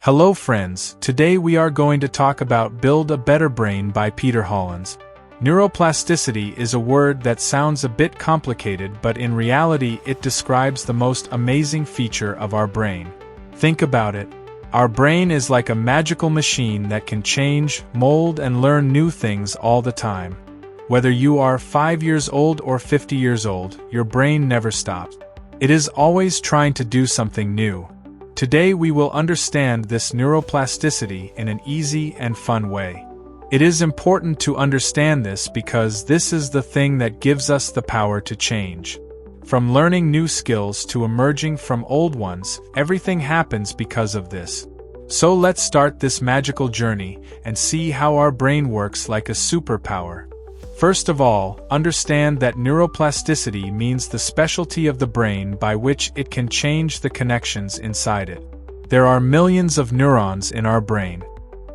Hello friends, today we are going to talk about Build a Better Brain by Peter Hollins. Neuroplasticity is a word that sounds a bit complicated, but in reality it describes the most amazing feature of our brain. Think about it. Our brain is like a magical machine that can change, mold, and learn new things all the time. Whether you are 5 years old or 50 years old, your brain never stops. It is always trying to do something new. Today we will understand this neuroplasticity in an easy and fun way. It is important to understand this because this is the thing that gives us the power to change. From learning new skills to emerging from old ones, everything happens because of this. So let's start this magical journey and see how our brain works like a superpower. First of all, understand that neuroplasticity means the specialty of the brain by which it can change the connections inside it. There are millions of neurons in our brain.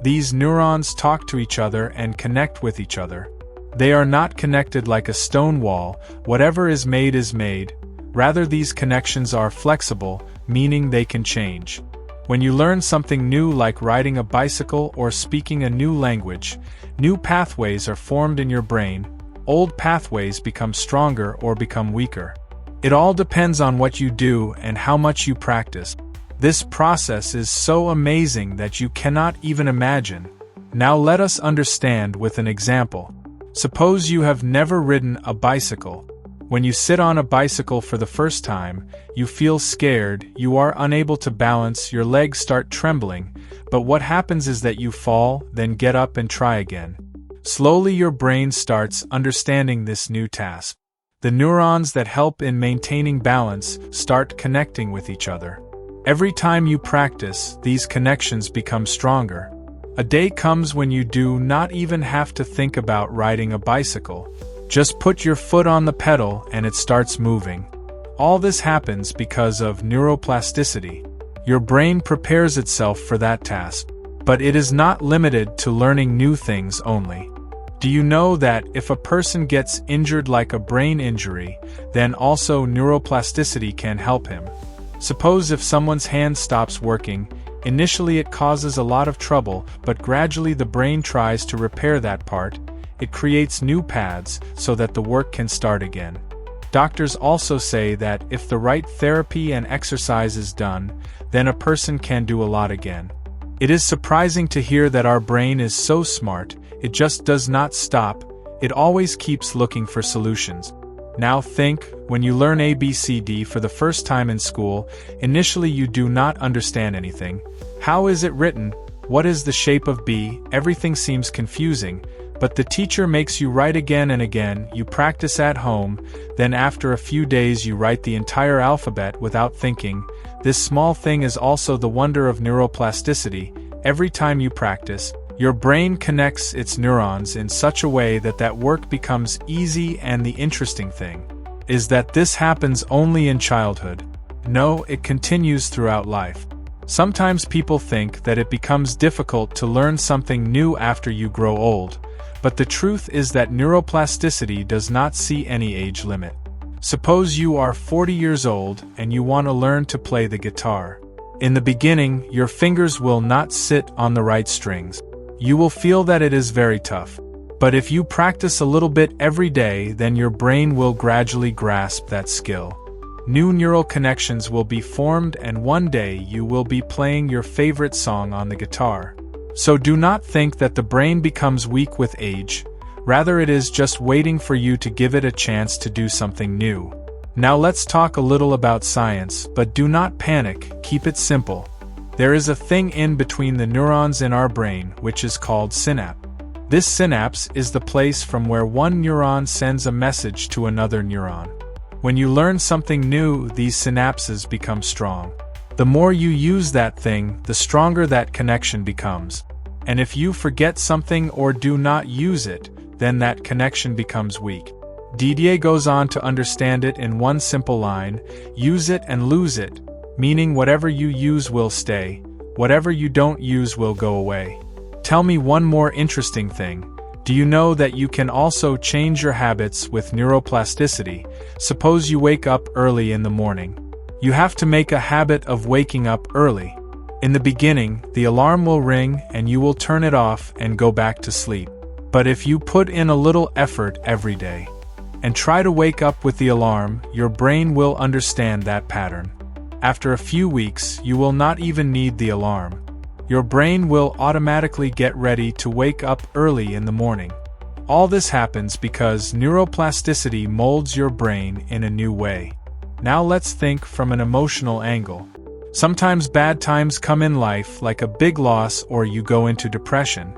These neurons talk to each other and connect with each other. They are not connected like a stone wall, whatever is made. Rather, these connections are flexible, meaning they can change. When you learn something new like riding a bicycle or speaking a new language, new pathways are formed in your brain. Old pathways become stronger or become weaker. It all depends on what you do and how much you practice. This process is so amazing that you cannot even imagine. Now let us understand with an example. Suppose you have never ridden a bicycle. When you sit on a bicycle for the first time, you feel scared, you are unable to balance, your legs start trembling, but what happens is that you fall, then get up and try again. Slowly your brain starts understanding this new task. The neurons that help in maintaining balance start connecting with each other. Every time you practice, these connections become stronger. A day comes when you do not even have to think about riding a bicycle. Just put your foot on the pedal and it starts moving. All this happens because of neuroplasticity. Your brain prepares itself for that task. But it is not limited to learning new things only. Do you know that if a person gets injured like a brain injury, then also neuroplasticity can help him? Suppose if someone's hand stops working, initially it causes a lot of trouble, but gradually the brain tries to repair that part. It creates new paths so that the work can start again. Doctors also say that if the right therapy and exercise is done, then a person can do a lot again. It is surprising to hear that our brain is so smart, it just does not stop, it always keeps looking for solutions. Now think, when you learn ABCD for the first time in school, initially you do not understand anything. How is it written? What is the shape of B? Everything seems confusing. But the teacher makes you write again and again, you practice at home, then after a few days you write the entire alphabet without thinking. This small thing is also the wonder of neuroplasticity. Every time you practice, your brain connects its neurons in such a way that that work becomes easy, and the interesting thing is that this happens only in childhood. No, it continues throughout life. Sometimes people think that it becomes difficult to learn something new after you grow old. But the truth is that neuroplasticity does not see any age limit. Suppose you are 40 years old and you want to learn to play the guitar. In the beginning, your fingers will not sit on the right strings. You will feel that it is very tough. But if you practice a little bit every day, then your brain will gradually grasp that skill. New neural connections will be formed, and one day you will be playing your favorite song on the guitar. So do not think that the brain becomes weak with age. Rather, it is just waiting for you to give it a chance to do something new. Now let's talk a little about science, but do not panic, keep it simple. There is a thing in between the neurons in our brain which is called synapse. This synapse is the place from where one neuron sends a message to another neuron. When you learn something new, these synapses become strong. The more you use that thing, the stronger that connection becomes. And if you forget something or do not use it, then that connection becomes weak. Didier goes on to understand it in one simple line: use it and lose it, meaning whatever you use will stay, whatever you don't use will go away. Tell me one more interesting thing. Do you know that you can also change your habits with neuroplasticity? Suppose you wake up early in the morning. You have to make a habit of waking up early. In the beginning, the alarm will ring and you will turn it off and go back to sleep. But if you put in a little effort every day and try to wake up with the alarm, your brain will understand that pattern. After a few weeks, you will not even need the alarm. Your brain will automatically get ready to wake up early in the morning. All this happens because neuroplasticity molds your brain in a new way. Now let's think from an emotional angle. Sometimes bad times come in life, like a big loss or you go into depression.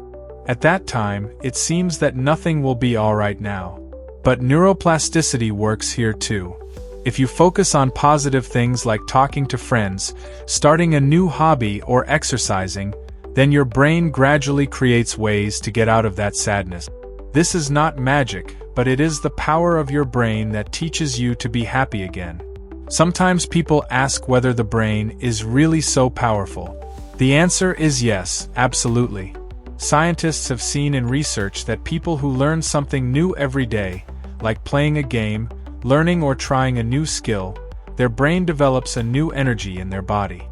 At that time, it seems that nothing will be alright now. But neuroplasticity works here too. If you focus on positive things like talking to friends, starting a new hobby, or exercising, then your brain gradually creates ways to get out of that sadness. This is not magic, but it is the power of your brain that teaches you to be happy again. Sometimes people ask whether the brain is really so powerful. The answer is yes, absolutely. Scientists have seen in research that people who learn something new every day, like playing a game, learning or trying a new skill, their brain develops a new energy in their body.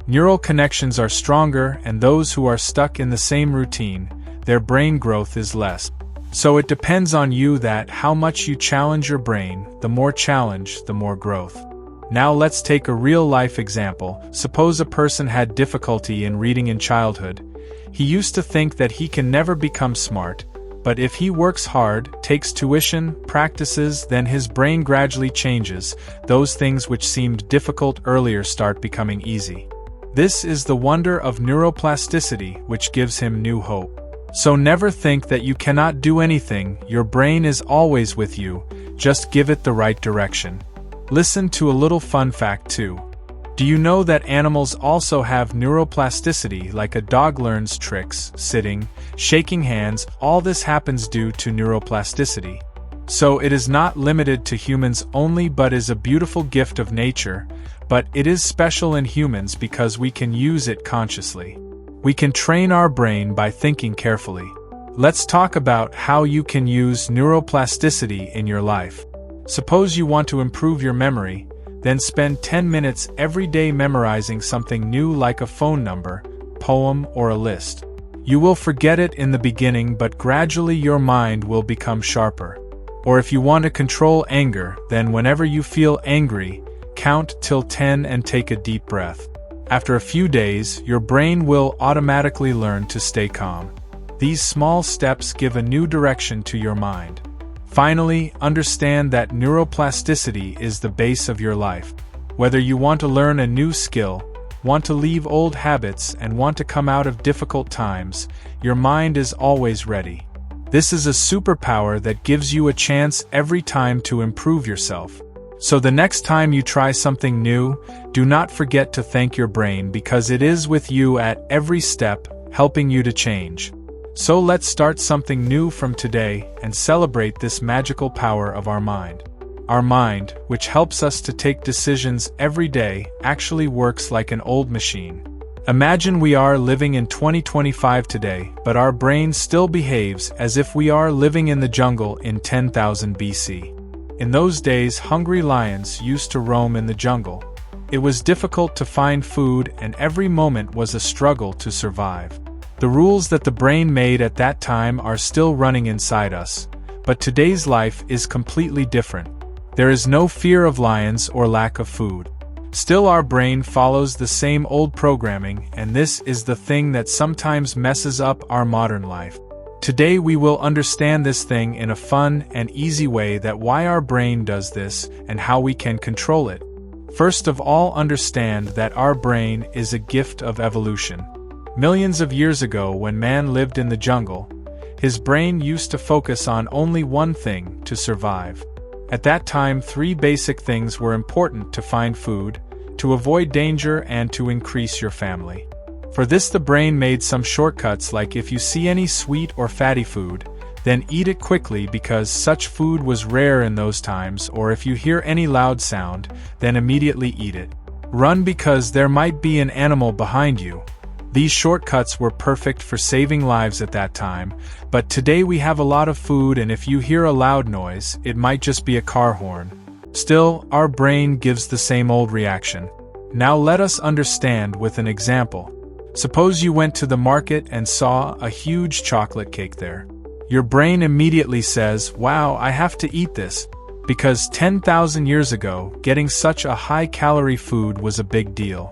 Neural connections are stronger, and those who are stuck in the same routine, their brain growth is less. So it depends on you that how much you challenge your brain. The more challenge, the more growth. Now let's take a real-life example. Suppose a person had difficulty in reading in childhood. He used to think that he can never become smart, but if he works hard, takes tuition, practices, then his brain gradually changes. Those things which seemed difficult earlier start becoming easy. This is the wonder of neuroplasticity, which gives him new hope. So never think that you cannot do anything. Your brain is always with you, just give it the right direction. Listen to a little fun fact too. Do you know that animals also have neuroplasticity, like a dog learns tricks, sitting, shaking hands? All this happens due to neuroplasticity. So it is not limited to humans only, but is a beautiful gift of nature, but it is special in humans because we can use it consciously. We can train our brain by thinking carefully. Let's talk about how you can use neuroplasticity in your life. Suppose you want to improve your memory. Then spend 10 minutes every day memorizing something new, like a phone number, poem, or a list. You will forget it in the beginning, but gradually your mind will become sharper. Or if you want to control anger, then whenever you feel angry, count till 10 and take a deep breath. After a few days, your brain will automatically learn to stay calm. These small steps give a new direction to your mind. Finally, understand that neuroplasticity is the base of your life. Whether you want to learn a new skill, want to leave old habits, and want to come out of difficult times, your mind is always ready. This is a superpower that gives you a chance every time to improve yourself. So the next time you try something new, do not forget to thank your brain, because it is with you at every step, helping you to change. So let's start something new from today and celebrate this magical power of our mind. Our mind, which helps us to take decisions every day, actually works like an old machine. Imagine we are living in 2025 today, but our brain still behaves as if we are living in the jungle in 10,000 BC. In those days, hungry lions used to roam in the jungle. It was difficult to find food, and every moment was a struggle to survive. The rules that the brain made at that time are still running inside us, but today's life is completely different. There is no fear of lions or lack of food. Still, our brain follows the same old programming, and this is the thing that sometimes messes up our modern life. Today we will understand this thing in a fun and easy way, that why our brain does this and how we can control it. First of all, understand that our brain is a gift of evolution. Millions of years ago, when man lived in the jungle, his brain used to focus on only one thing: to survive. At that time, 3 basic things were important: to find food, to avoid danger, and to increase your family. For this, the brain made some shortcuts, like if you see any sweet or fatty food, then eat it quickly, because such food was rare in those times, or if you hear any loud sound, then immediately eat it. Run, because there might be an animal behind you. These shortcuts were perfect for saving lives at that time, but today we have a lot of food, and if you hear a loud noise, it might just be a car horn. Still, our brain gives the same old reaction. Now let us understand with an example. Suppose you went to the market and saw a huge chocolate cake there. Your brain immediately says, "Wow, I have to eat this," because 10,000 years ago, getting such a high-calorie food was a big deal.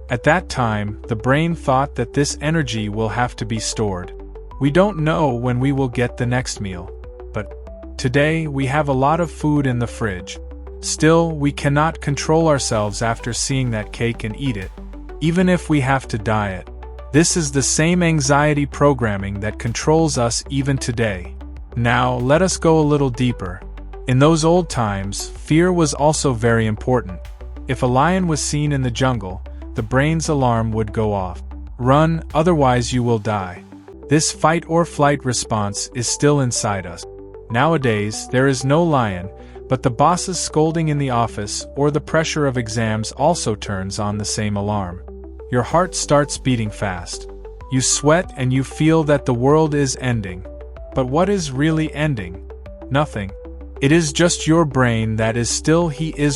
At that time, the brain thought that this energy will have to be stored. We don't know when we will get the next meal. But today, we have a lot of food in the fridge. Still, we cannot control ourselves after seeing that cake and eat it, even if we have to diet. This is the same anxiety programming that controls us even today. Now, let us go a little deeper. In those old times, fear was also very important. If a lion was seen in the jungle, the brain's alarm would go off. Run, otherwise you will die. This fight or flight response is still inside us. Nowadays, there is no lion, but the boss's scolding in the office or the pressure of exams also turns on the same alarm. Your heart starts beating fast. You sweat and you feel that the world is ending. But what is really ending? Nothing. It is just your brain that is still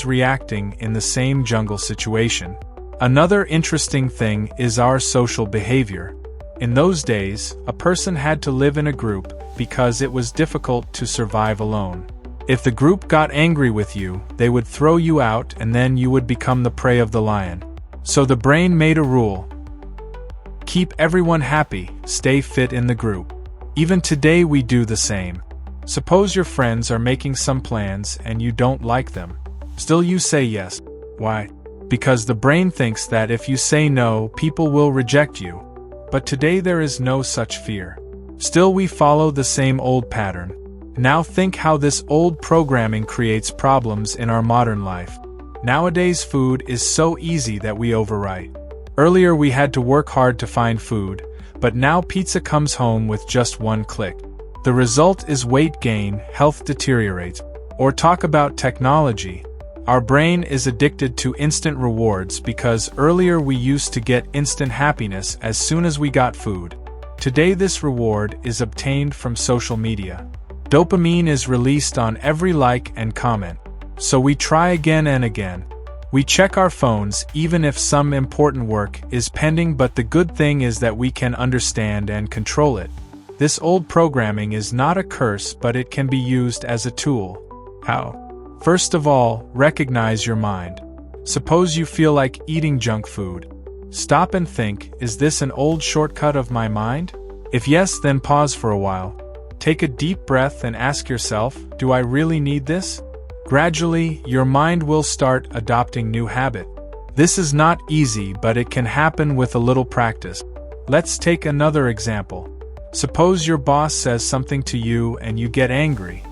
reacting in the same jungle situation. Another interesting thing is our social behavior. In those days, a person had to live in a group because it was difficult to survive alone. If the group got angry with you, they would throw you out and then you would become the prey of the lion. So the brain made a rule. Keep everyone happy, stay fit in the group. Even today we do the same. Suppose your friends are making some plans and you don't like them. Still you say yes. Why? Because the brain thinks that if you say no, people will reject you. But today there is no such fear. Still we follow the same old pattern. Now think how this old programming creates problems in our modern life. Nowadays food is so easy that we overwrite. Earlier we had to work hard to find food, but now pizza comes home with just one click. The result is weight gain, health deteriorates. Or talk about technology. Our brain is addicted to instant rewards because earlier we used to get instant happiness as soon as we got food. Today this reward is obtained from social media. Dopamine is released on every like and comment. So we try again and again. We check our phones even if some important work is pending, but the good thing is that we can understand and control it. This old programming is not a curse, but it can be used as a tool. How? First of all, recognize your mind. Suppose you feel like eating junk food. Stop and think, is this an old shortcut of my mind? If yes, then pause for a while. Take a deep breath and ask yourself, do I really need this? Gradually, your mind will start adopting new habit. This is not easy, but it can happen with a little practice. Let's take another example. Suppose your boss says something to you and you get angry.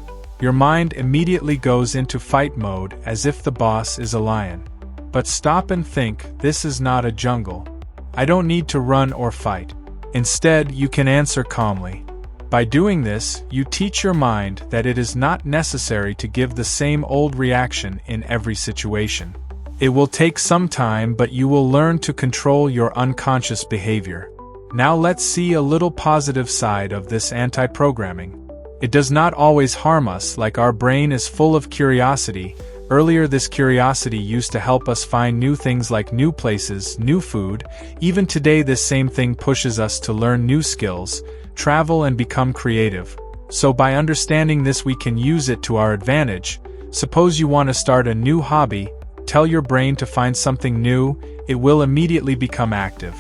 Your mind immediately goes into fight mode as if the boss is a lion. But stop and think, this is not a jungle. I don't need to run or fight. Instead, you can answer calmly. By doing this, you teach your mind that it is not necessary to give the same old reaction in every situation. It will take some time, but you will learn to control your unconscious behavior. Now let's see a little positive side of this anti-programming. It does not always harm us, like our brain is full of curiosity. Earlier this curiosity used to help us find new things like new places, new food. Even today this same thing pushes us to learn new skills, travel and become creative. So by understanding this we can use it to our advantage. Suppose you want to start a new hobby, tell your brain to find something new, it will immediately become active.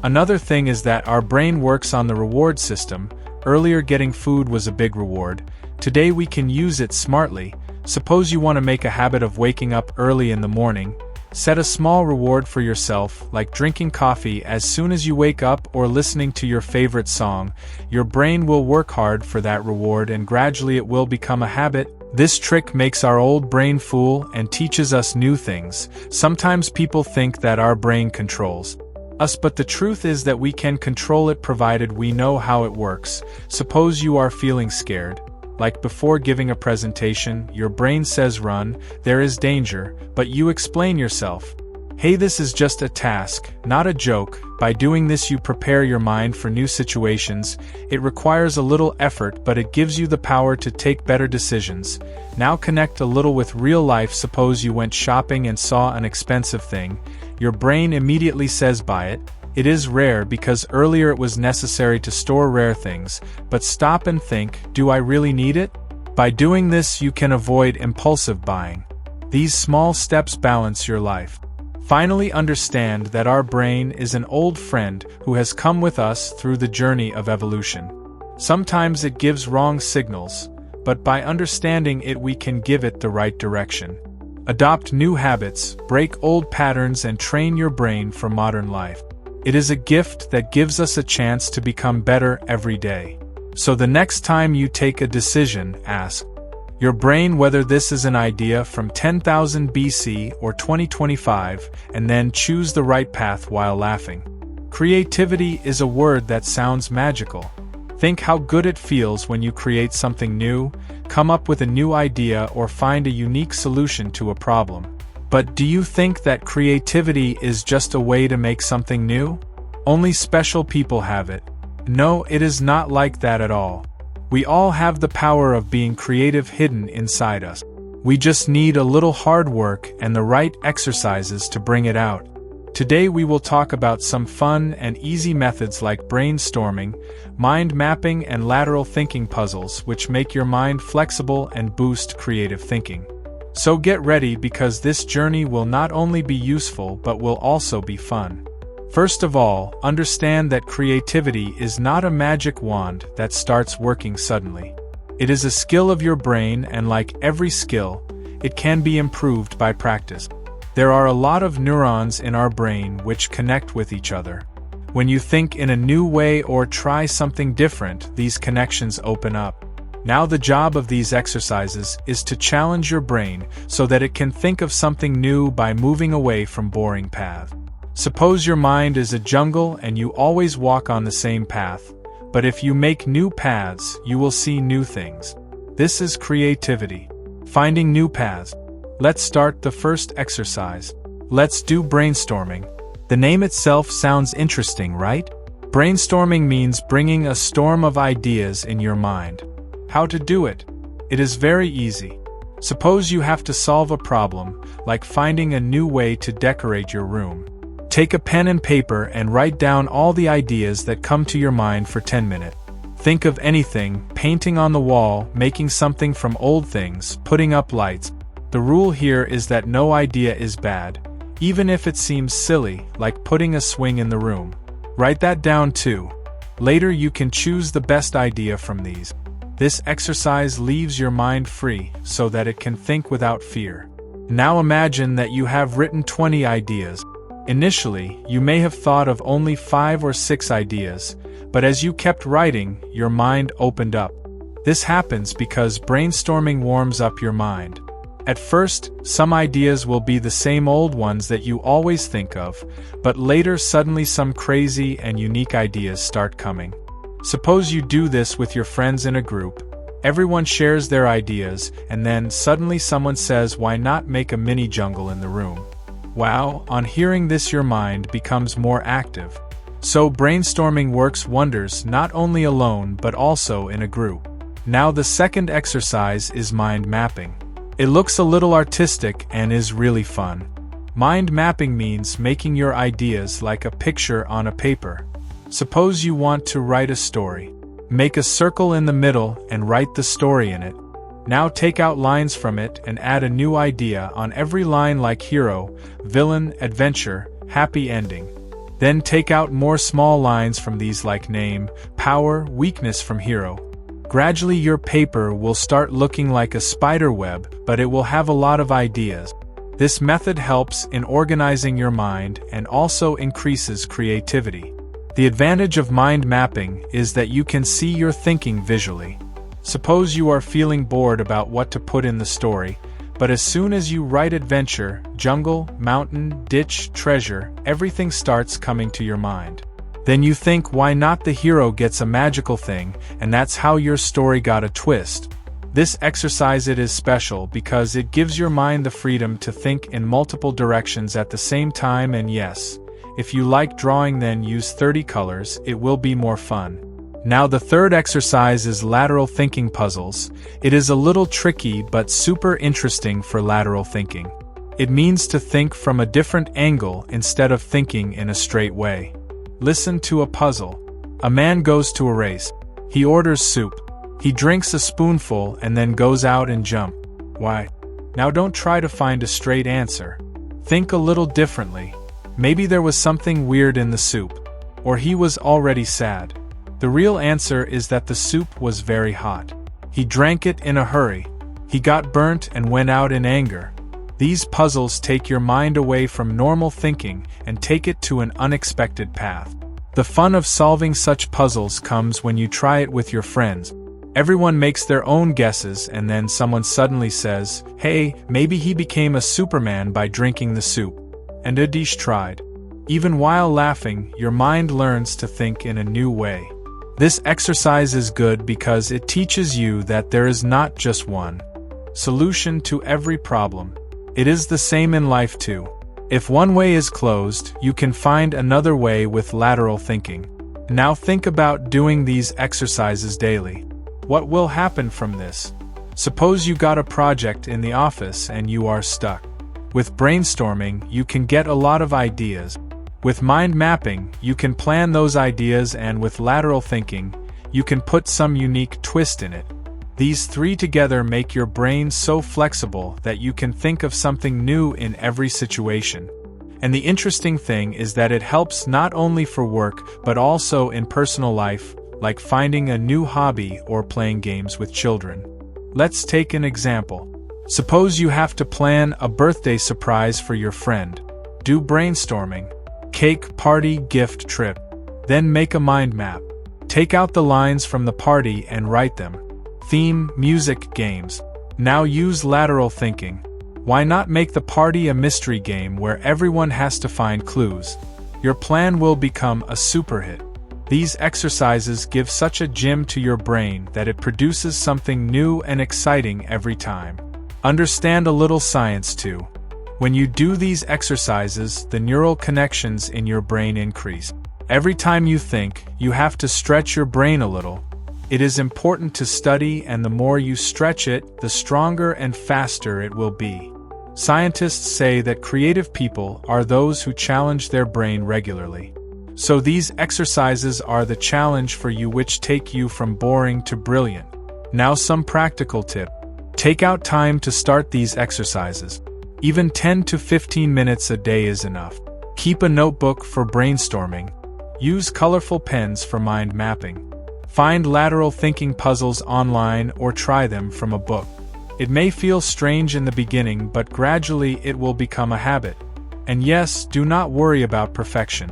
Another thing is that our brain works on the reward system. Earlier getting food was a big reward. Today we can use it smartly. Suppose you want to make a habit of waking up early in the morning. Set a small reward for yourself, like drinking coffee as soon as you wake up or listening to your favorite song. Your brain will work hard for that reward and gradually it will become a habit. This trick makes our old brain fool and teaches us new things. Sometimes people think that our brain controls us, but the truth is that we can control it provided we know how it works. Suppose you are feeling scared. Like before giving a presentation, your brain says run, there is danger, but you explain yourself. Hey, this is just a task, not a joke. By doing this you prepare your mind for new situations. It requires a little effort, but it gives you the power to take better decisions. Now connect a little with real life. Suppose you went shopping and saw an expensive thing. Your brain immediately says buy it. It is rare because earlier it was necessary to store rare things, but stop and think, do I really need it? By doing this, you can avoid impulsive buying. These small steps balance your life. Finally, understand that our brain is an old friend who has come with us through the journey of evolution. Sometimes it gives wrong signals, but by understanding it, we can give it the right direction. Adopt new habits, break old patterns, and train your brain for modern life. It is a gift that gives us a chance to become better every day. So the next time you take a decision, ask your brain whether this is an idea from 10,000 BC or 2025, and then choose the right path while laughing. Creativity is a word that sounds magical. Think how good it feels when you create something new, come up with a new idea, or find a unique solution to a problem. But do you think that creativity is just a way to make something new? Only special people have it. No, it is not like that at all. We all have the power of being creative hidden inside us. We just need a little hard work and the right exercises to bring it out. Today we will talk about some fun and easy methods like brainstorming, mind mapping, and lateral thinking puzzles, which make your mind flexible and boost creative thinking. So get ready, because this journey will not only be useful but will also be fun. First of all, understand that creativity is not a magic wand that starts working suddenly. It is a skill of your brain, and like every skill, it can be improved by practice. There are a lot of neurons in our brain which connect with each other. When you think in a new way or try something different, these connections open up. Now the job of these exercises is to challenge your brain so that it can think of something new by moving away from boring paths. Suppose your mind is a jungle and you always walk on the same path, but if you make new paths, you will see new things. This is creativity. Finding new paths. Let's start the first exercise. Let's do brainstorming. The name itself sounds interesting, right? Brainstorming means bringing a storm of ideas in your mind. How to do it? It is very easy. Suppose you have to solve a problem, like finding a new way to decorate your room. Take a pen and paper and write down all the ideas that come to your mind for 10 minutes. Think of anything: painting on the wall, making something from old things, putting up lights. The rule here is that no idea is bad, even if it seems silly, like putting a swing in the room. Write that down too. Later you can choose the best idea from these. This exercise leaves your mind free so that it can think without fear. Now imagine that you have written 20 ideas. Initially, you may have thought of only 5 or 6 ideas, but as you kept writing, your mind opened up. This happens because brainstorming warms up your mind. At first, some ideas will be the same old ones that you always think of, but later suddenly some crazy and unique ideas start coming. Suppose you do this with your friends in a group. Everyone shares their ideas, and then suddenly someone says, "Why not make a mini jungle in the room?" Wow, on hearing this your mind becomes more active. So brainstorming works wonders not only alone but also in a group. Now the second exercise is mind mapping. It looks a little artistic and is really fun. Mind mapping means making your ideas like a picture on a paper. Suppose you want to write a story. Make a circle in the middle and write the story in it. Now take out lines from it and add a new idea on every line, like hero, villain, adventure, happy ending. Then take out more small lines from these, like name, power, weakness from hero. Gradually your paper will start looking like a spider web, but it will have a lot of ideas. This method helps in organizing your mind and also increases creativity. The advantage of mind mapping is that you can see your thinking visually. Suppose you are feeling bored about what to put in the story, but as soon as you write adventure, jungle, mountain, ditch, treasure, everything starts coming to your mind. Then you think, why not the hero gets a magical thing, and that's how your story got a twist. This exercise is special because it gives your mind the freedom to think in multiple directions at the same time, and yes, if you like drawing, then use 30 colors, it will be more fun. Now the third exercise is lateral thinking puzzles. It is a little tricky but super interesting for lateral thinking. It means to think from a different angle instead of thinking in a straight way. Listen to a puzzle. A man goes to a race. He orders soup. He drinks a spoonful and then goes out and jump. Why? Now don't try to find a straight answer. Think a little differently. Maybe there was something weird in the soup. Or he was already sad. The real answer is that the soup was very hot. He drank it in a hurry. He got burnt and went out in anger. These puzzles take your mind away from normal thinking and take it to an unexpected path. The fun of solving such puzzles comes when you try it with your friends. Everyone makes their own guesses and then someone suddenly says, "Hey, maybe he became a Superman by drinking the soup." And Adish tried. Even while laughing, your mind learns to think in a new way. This exercise is good because it teaches you that there is not just one solution to every problem. It is the same in life too. If one way is closed, you can find another way with lateral thinking. Now think about doing these exercises daily. What will happen from this? Suppose you got a project in the office and you are stuck. With brainstorming, you can get a lot of ideas. With mind mapping, you can plan those ideas, and with lateral thinking, you can put some unique twist in it. These three together make your brain so flexible that you can think of something new in every situation. And the interesting thing is that it helps not only for work but also in personal life, like finding a new hobby or playing games with children. Let's take an example. Suppose you have to plan a birthday surprise for your friend. Do brainstorming. Cake, party, gift, trip. Then make a mind map. Take out the lines from the party and write them. Theme, music, games. Now use lateral thinking. Why not make the party a mystery game where everyone has to find clues? Your plan will become a super hit. These exercises give such a gym to your brain that it produces something new and exciting every time. Understand a little science too. When you do these exercises, the neural connections in your brain increase. Every time you think, you have to stretch your brain a little. It is important to study, and the more you stretch it, the stronger and faster it will be. Scientists say that creative people are those who challenge their brain regularly. So these exercises are the challenge for you, which take you from boring to brilliant. Now some practical tip. Take out time to start these exercises. Even 10 to 15 minutes a day is enough. Keep a notebook for brainstorming. Use colorful pens for mind mapping. Find lateral thinking puzzles online or try them from a book. It may feel strange in the beginning, but gradually it will become a habit. And yes, do not worry about perfection.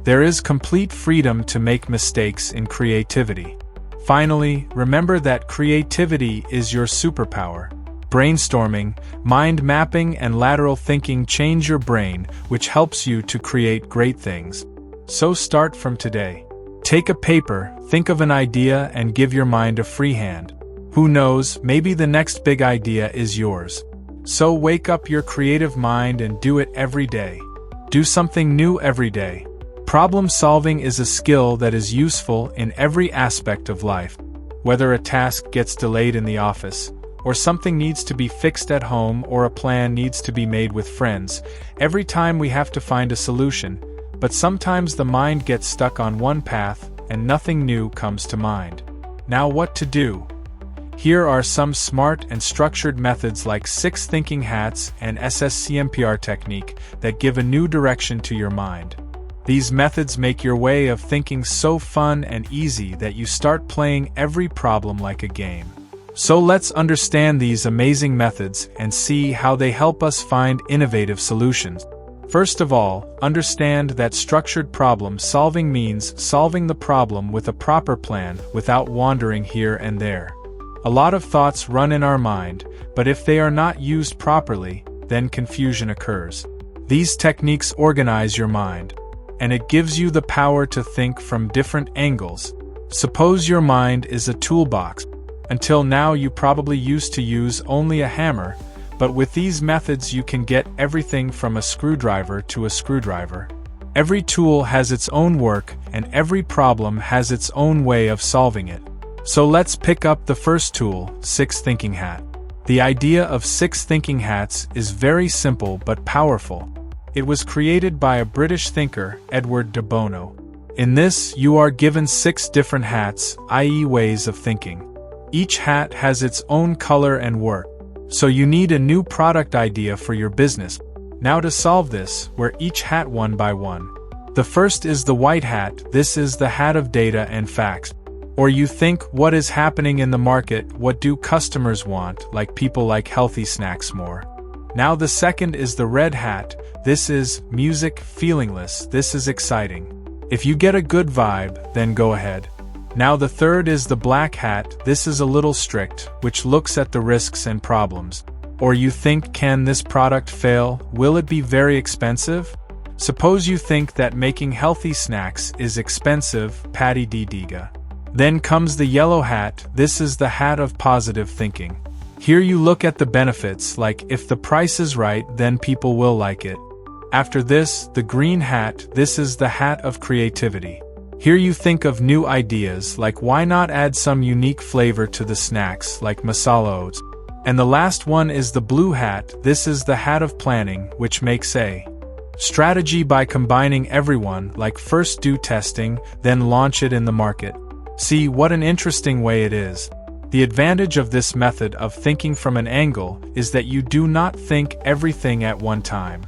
There is complete freedom to make mistakes in creativity. Finally, remember that creativity is your superpower. Brainstorming, mind mapping, and lateral thinking change your brain, which helps you to create great things. So start from today. Take a paper, think of an idea, and give your mind a free hand. Who knows, maybe the next big idea is yours. So wake up your creative mind and do it every day. Do something new every day. Problem solving is a skill that is useful in every aspect of life. Whether a task gets delayed in the office, or something needs to be fixed at home, or a plan needs to be made with friends, every time we have to find a solution. But sometimes the mind gets stuck on one path, and nothing new comes to mind. Now what to do? Here are some smart and structured methods like 6 thinking hats and SSCMPR technique that give a new direction to your mind. These methods make your way of thinking so fun and easy that you start playing every problem like a game. So let's understand these amazing methods and see how they help us find innovative solutions. First of all, understand that structured problem solving means solving the problem with a proper plan without wandering here and there. A lot of thoughts run in our mind, but if they are not used properly, then confusion occurs. These techniques organize your mind, and it gives you the power to think from different angles. Suppose your mind is a toolbox. Until now you probably used to use only a hammer, but with these methods you can get everything from a screwdriver to a screwdriver. Every tool has its own work, and every problem has its own way of solving it. So let's pick up the first tool, 6 thinking hat. The idea of 6 thinking hats is very simple but powerful. It was created by a British thinker, Edward de Bono. In this, you are given 6 different hats, i.e. ways of thinking. Each hat has its own color and work. So you need a new product idea for your business. Now to solve this, wear each hat one by one. The first is the white hat. This is the hat of data and facts. Or you think, what is happening in the market, what do customers want, like people like healthy snacks more. Now the second is the red hat. This is music, feelingless. This is exciting. If you get a good vibe, then go ahead. Now the third is the black hat. This is a little strict, which looks at the risks and problems. Or you think, can this product fail? Will it be very expensive? Suppose you think that making healthy snacks is expensive, Patty D. Diga. Then comes the yellow hat. This is the hat of positive thinking. Here you look at the benefits, like if the price is right, then people will like it. After this, the green hat. This is the hat of creativity. Here you think of new ideas, like why not add some unique flavor to the snacks, like masala oats. And the last one is the blue hat. This is the hat of planning, which makes a strategy by combining everyone, like first do testing, then launch it in the market. See what an interesting way it is. The advantage of this method of thinking from an angle is that you do not think everything at one time.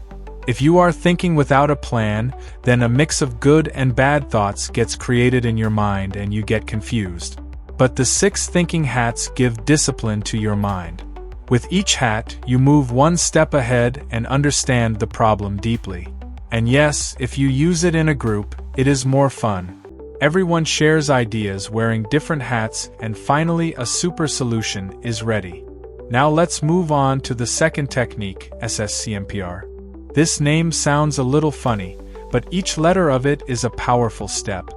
If you are thinking without a plan, then a mix of good and bad thoughts gets created in your mind and you get confused. But the 6 thinking hats give discipline to your mind. With each hat, you move one step ahead and understand the problem deeply. And yes, if you use it in a group, it is more fun. Everyone shares ideas wearing different hats, and finally a super solution is ready. Now let's move on to the second technique, SSCMPR. This name sounds a little funny, but each letter of it is a powerful step.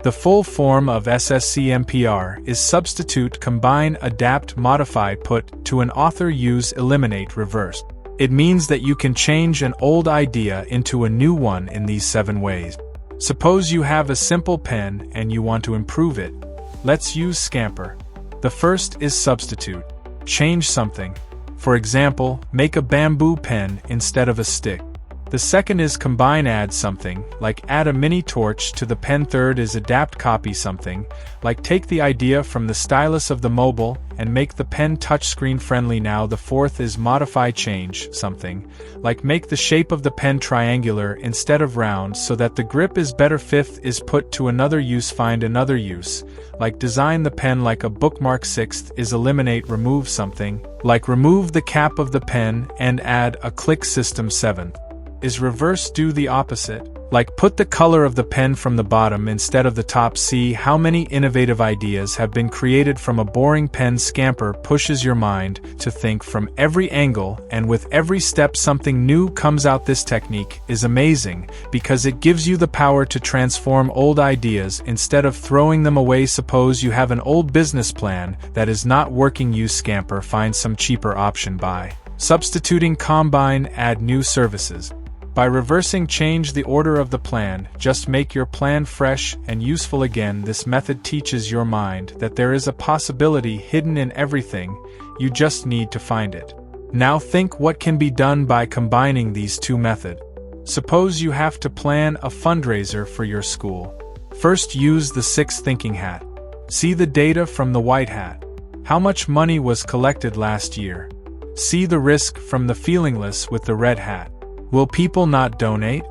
The full form of SSCMPR is substitute, combine, adapt, modify, put, to an author, use, eliminate, reverse. It means that you can change an old idea into a new one in these 7 ways. Suppose you have a simple pen and you want to improve it. Let's use Scamper. The first is substitute. Change something. For example, make a bamboo pen instead of a stick. The second is combine, add something, like add a mini torch to the pen. Third is adapt, copy something, like take the idea from the stylus of the mobile and make the pen touchscreen friendly now. The fourth is modify, change something, like make the shape of the pen triangular instead of round so that the grip is better. Fifth is put to another use, find another use, like design the pen like a bookmark. Sixth is eliminate, remove something, like remove the cap of the pen and add a click system. Seventh is reverse, do the opposite, like put the color of the pen from the bottom instead of the top. See how many innovative ideas have been created from a boring pen. Scamper pushes your mind to think from every angle, and with every step something new comes out. This technique is amazing because it gives you the power to transform old ideas instead of throwing them away. Suppose you have an old business plan that is not working. Use Scamper, find some cheaper option by substituting, combine, add new services. By reversing, change the order of the plan, just make your plan fresh and useful again. This method teaches your mind that there is a possibility hidden in everything, you just need to find it. Now think what can be done by combining these 2 methods. Suppose you have to plan a fundraiser for your school. First, use the 6 thinking hat. See the data from the white hat. How much money was collected last year? See the risk from the feelingless with the red hat. Will people not donate?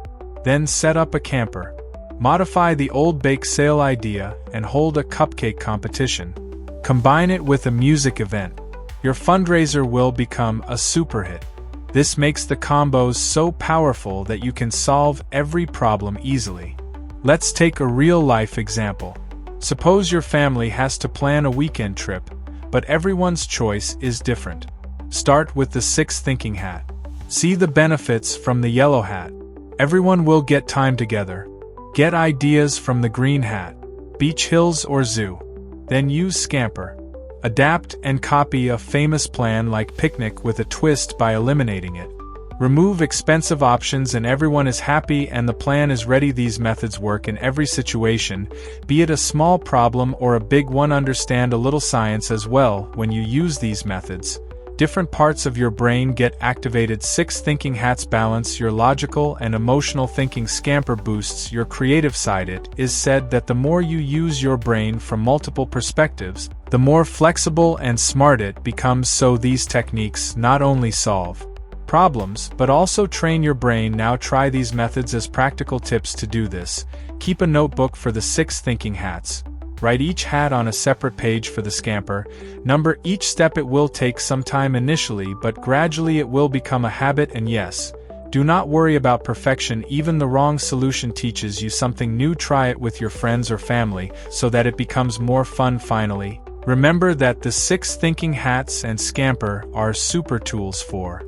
Then set up a camper. Modify the old bake sale idea and hold a cupcake competition. Combine it with a music event. Your fundraiser will become a super hit. This makes the combos so powerful that you can solve every problem easily. Let's take a real-life example. Suppose your family has to plan a weekend trip, but everyone's choice is different. Start with the 6 thinking hat. See the benefits from the yellow hat. Everyone will get time together. Get ideas from the green hat. Beach, hills, or zoo. Then use Scamper. Adapt and copy a famous plan like picnic with a twist by eliminating it. Remove expensive options and everyone is happy and the plan is ready. These methods work in every situation, be it a small problem or a big one. Understand a little science as well when you use these methods. Different parts of your brain get activated. 6 thinking hats balance your logical and emotional thinking. Scamper boosts your creative side. It is said that the more you use your brain from multiple perspectives, the more flexible and smart it becomes. So these techniques not only solve problems, but also train your brain. Now try these methods as practical tips to do this. Keep a notebook for the 6 thinking hats. Write each hat on a separate page for the scamper. Number each step. It will take some time initially, but gradually it will become a habit. And yes, do not worry about perfection. Even the wrong solution teaches you something new. Try it with your friends or family so that it becomes more fun. Finally, remember that the 6 thinking hats and scamper are super tools for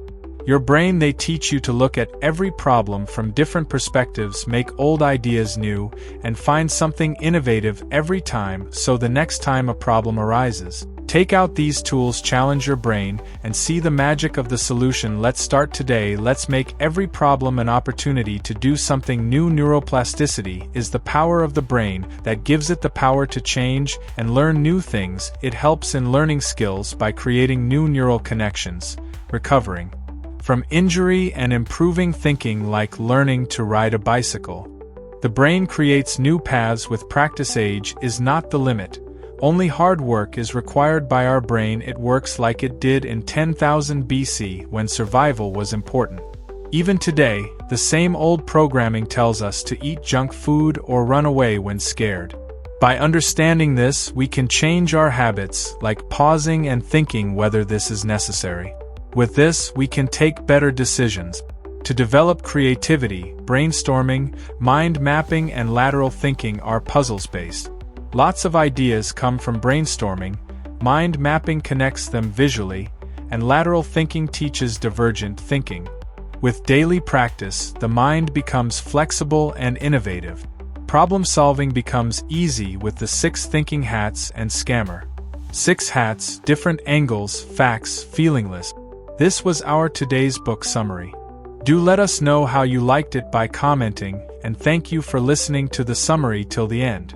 your brain. They teach you to look at every problem from different perspectives, make old ideas new, and find something innovative every time. So the next time a problem arises, take out these tools, challenge your brain, and see the magic of the solution. Let's start today. Let's make every problem an opportunity to do something new. Neuroplasticity is the power of the brain that gives it the power to change and learn new things. It helps in learning skills by creating new neural connections, recovering from injury, and improving thinking like learning to ride a bicycle. The brain creates new paths with practice. Age is not the limit. Only hard work is required by our brain. It works like it did in 10,000 BC when survival was important. Even today, the same old programming tells us to eat junk food or run away when scared. By understanding this, we can change our habits, like pausing and thinking whether this is necessary. With this, we can take better decisions. To develop creativity, brainstorming, mind mapping, and lateral thinking are puzzles-based. Lots of ideas come from brainstorming, mind mapping connects them visually, and lateral thinking teaches divergent thinking. With daily practice, the mind becomes flexible and innovative. Problem-solving becomes easy with the 6 thinking hats and scamper. 6 hats, different angles, facts, feelingless. This was our today's book summary. Do let us know how you liked it by commenting, and thank you for listening to the summary till the end.